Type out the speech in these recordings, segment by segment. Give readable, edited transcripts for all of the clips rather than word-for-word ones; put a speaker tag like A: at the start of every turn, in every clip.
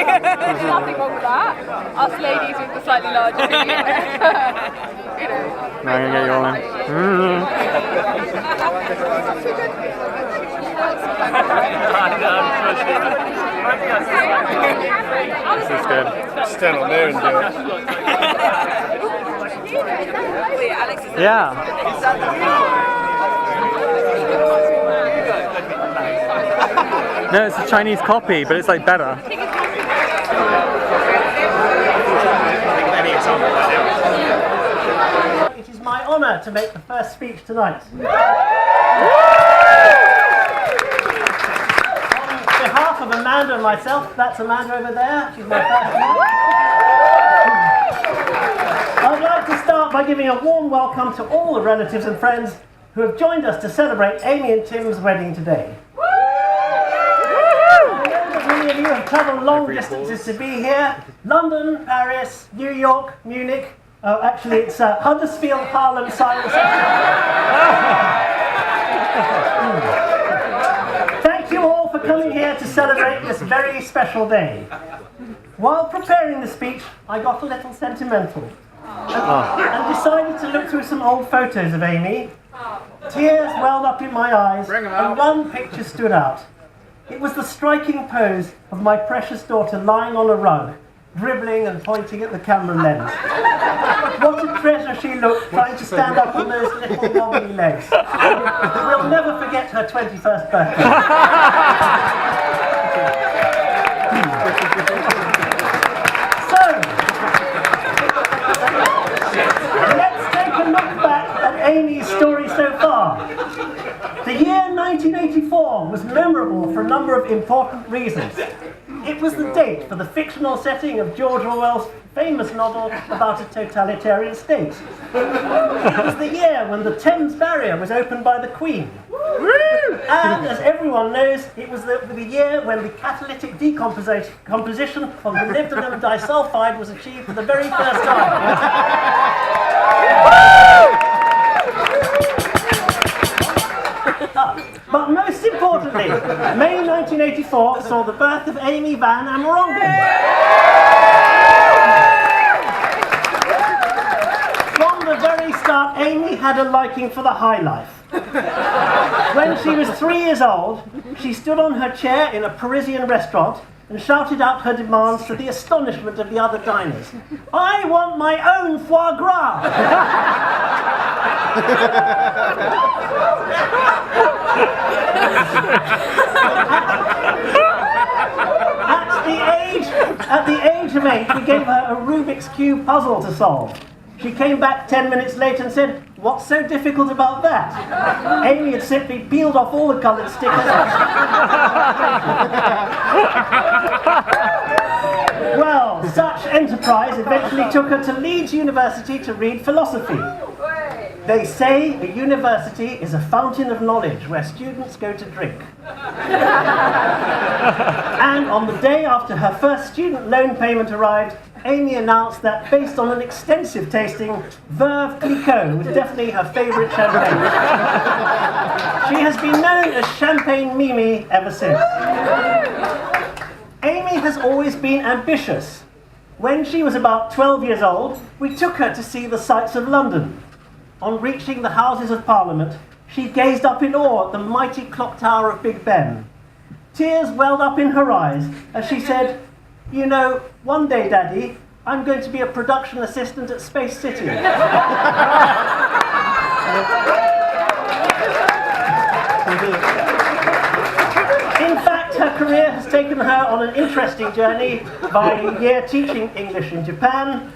A: There's nothing wrong with that. Us ladies with the slightly larger feet. You know.
B: No, I'm gonna get you all in. This is good.
C: Stand on there and do it.
B: Yeah. No, it's a Chinese copy, but it's like better.
D: It is my honour to make the first speech tonight. On behalf of Amanda and myself, that's Amanda over there, she's my first speaker. I'd like to start by giving a warm welcome to all the relatives and friends who have joined us to celebrate Amy and Tim's wedding today. I know that many of you have travelled long distances to be here. London, Paris, New York, Munich. Oh, actually it's Huddersfield, Harlem, Silence. Thank you all for coming here to celebrate this very special day. While preparing the speech, I got a little sentimental and decided to look through some old photos of Amy. Tears welled up in my eyes and one picture stood out. It was the striking pose of my precious daughter lying on a rug, dribbling and pointing at the camera lens. What a treasure she looked, trying to stand up on those little wobbly legs. We'll never forget her 21st birthday. So, let's take a look back at Amy's story so far. The year 1984 was memorable for a number of important reasons. It was the date for the fictional setting of George Orwell's famous novel about a totalitarian state. It was the year when the Thames Barrier was opened by the Queen. And as everyone knows, it was the year when the catalytic decomposition of molybdenum disulfide was achieved for the very first time. But most importantly, May 1984 saw the birth of Amy Van Amerongen. From the very start, Amy had a liking for the high life. When she was 3 years old, she stood on her chair in a Parisian restaurant and shouted out her demands to the astonishment of the other diners. I want my own foie gras! At the age of 8, we gave her a Rubik's Cube puzzle to solve. She came back 10 minutes later and said, "What's so difficult about that?" Amy had simply peeled off all the coloured stickers. Well, such enterprise eventually took her to Leeds University to read philosophy. They say a university is a fountain of knowledge where students go to drink. And on the day after her first student loan payment arrived, Amy announced that based on an extensive tasting, Veuve Clicquot was definitely her favourite champagne. She has been known as Champagne Mimi ever since. Amy has always been ambitious. When she was about 12 years old, we took her to see the sights of London. On reaching the Houses of Parliament, she gazed up in awe at the mighty clock tower of Big Ben. Tears welled up in her eyes as she said, "You know, one day, Daddy, I'm going to be a production assistant at Space City." In fact, her career has taken her on an interesting journey by a year teaching English in Japan,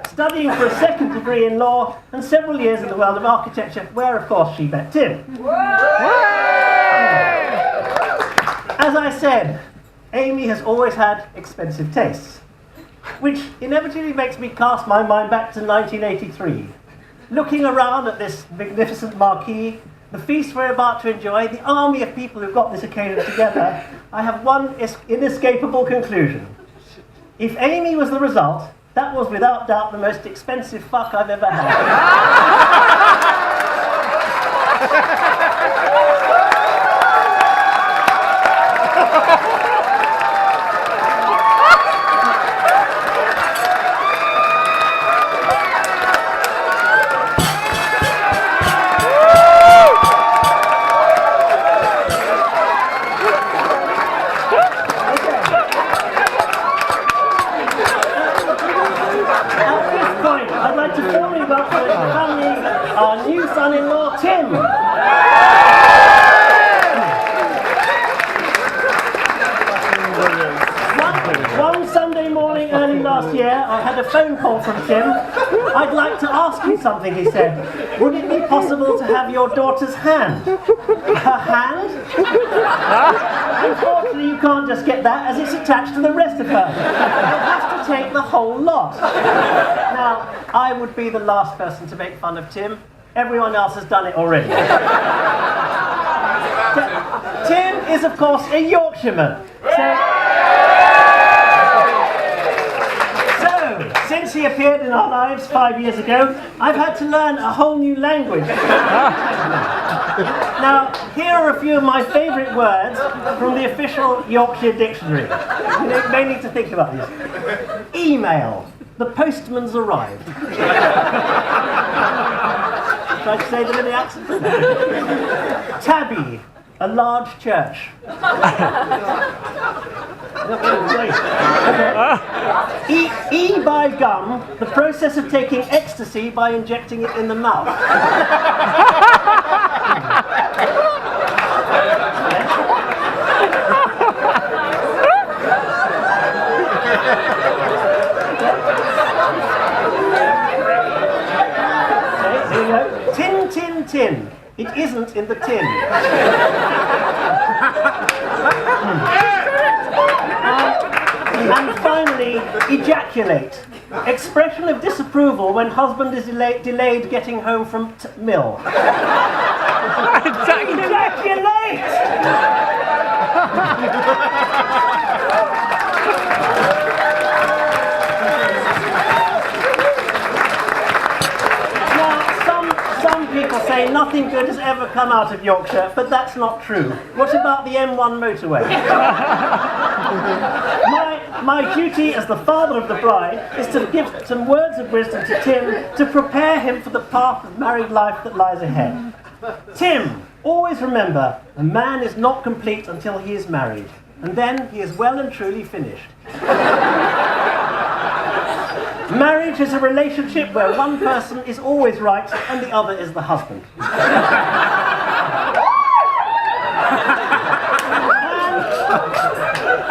D: studying for a second degree in law, and several years in the world of architecture, where, of course, she met Tim. As I said, Amy has always had expensive tastes, which inevitably makes me cast my mind back to 1983. Looking around at this magnificent marquee, the feast we're about to enjoy, the army of people who've got this occasion together, I have one inescapable conclusion. If Amy was the result, that was without doubt the most expensive fuck I've ever had. early last year, I had a phone call from Tim. I'd like to ask you something, he said. Would it be possible to have your daughter's hand? Her hand? Unfortunately, you can't just get that as it's attached to the rest of her. You'll have to take the whole lot. Now, I would be the last person to make fun of Tim. Everyone else has done it already. Tim is, of course, a Yorkshireman. So, since he appeared in our lives 5 years ago, I've had to learn a whole new language. Now, here are a few of my favourite words from the official Yorkshire dictionary. You may need to think about these. Email. The postman's arrived. Try to say them in the accent. Tabby. A large church. E by gum, the process of taking ecstasy by injecting it in the mouth. Okay, here we go. Tin, tin, tin. It isn't in the tin. And finally, ejaculate. Expression of disapproval when husband is delayed getting home from mill. Ejaculate! Some people say nothing good has ever come out of Yorkshire, but that's not true. What about the M1 motorway? My duty as the father of the bride is to give some words of wisdom to Tim to prepare him for the path of married life that lies ahead. Tim, always remember, a man is not complete until he is married, and then he is well and truly finished. Marriage is a relationship where one person is always right and the other is the husband.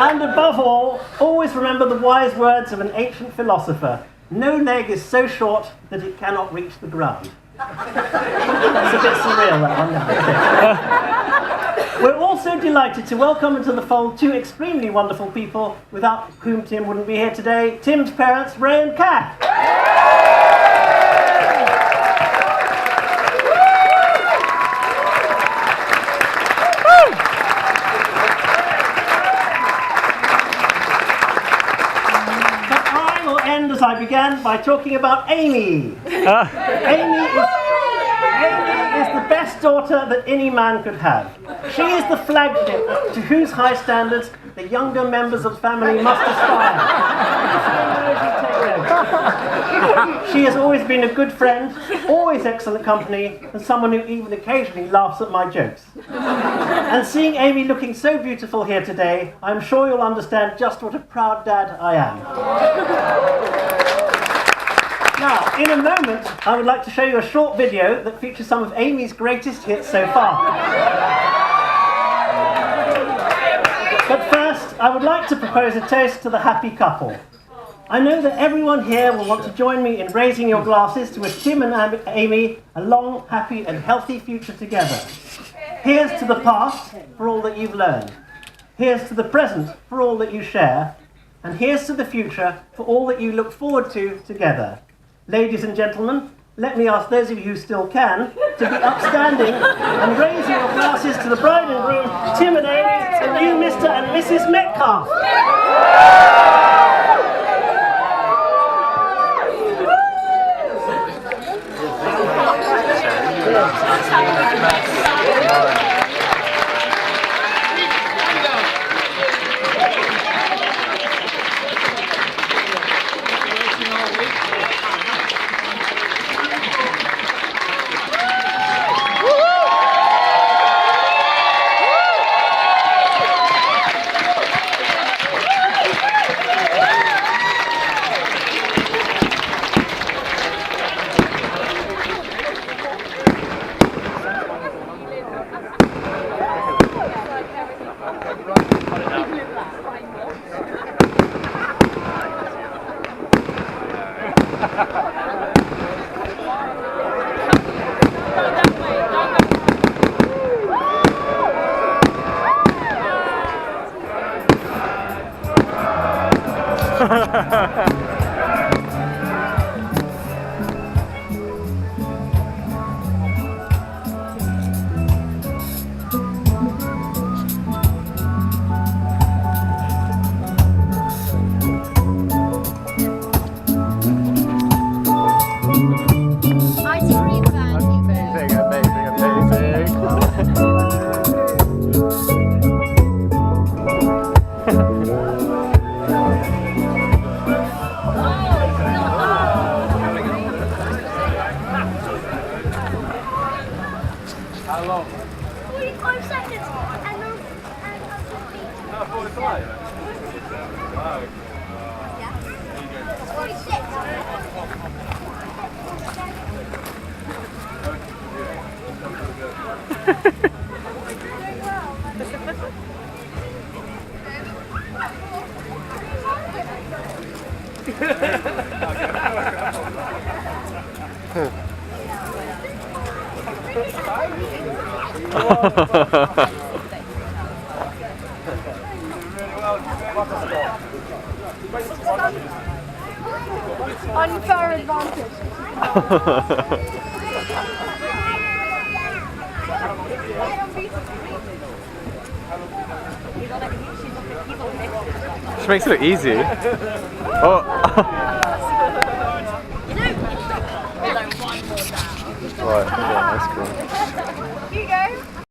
D: And above all, always remember the wise words of an ancient philosopher. No leg is so short that it cannot reach the ground. That's a bit surreal, that one. We're also delighted to welcome into the fold two extremely wonderful people without whom Tim wouldn't be here today. Tim's parents, Ray and Kath. But I will end as I began by talking about Amy. Amy is the best daughter that any man could have. She is the flagship to whose high standards the younger members of the family must aspire. She has always been a good friend, always excellent company, and someone who even occasionally laughs at my jokes. And seeing Amy looking so beautiful here today, I'm sure you'll understand just what a proud dad I am. Now, in a moment, I would like to show you a short video that features some of Amy's greatest hits so far. But first, I would like to propose a toast to the happy couple. I know that everyone here will want to join me in raising your glasses to wish Tim and Amy a long, happy and healthy future together. Here's to the past for all that you've learned. Here's to the present for all that you share. And here's to the future for all that you look forward to together. Ladies and gentlemen, let me ask those of you who still can to be upstanding and raise your glasses to the bride and groom, Tim and Amy, and you, Mr. and Mrs. Metcalf.
E: Ice cream van.
B: Amazing, amazing, amazing.
C: How long?
E: 45 seconds. And then,
C: No, 45.
E: yeah. 46. Unfair advantage.
B: She makes it look easy. Oh. Right, yeah, that's cool.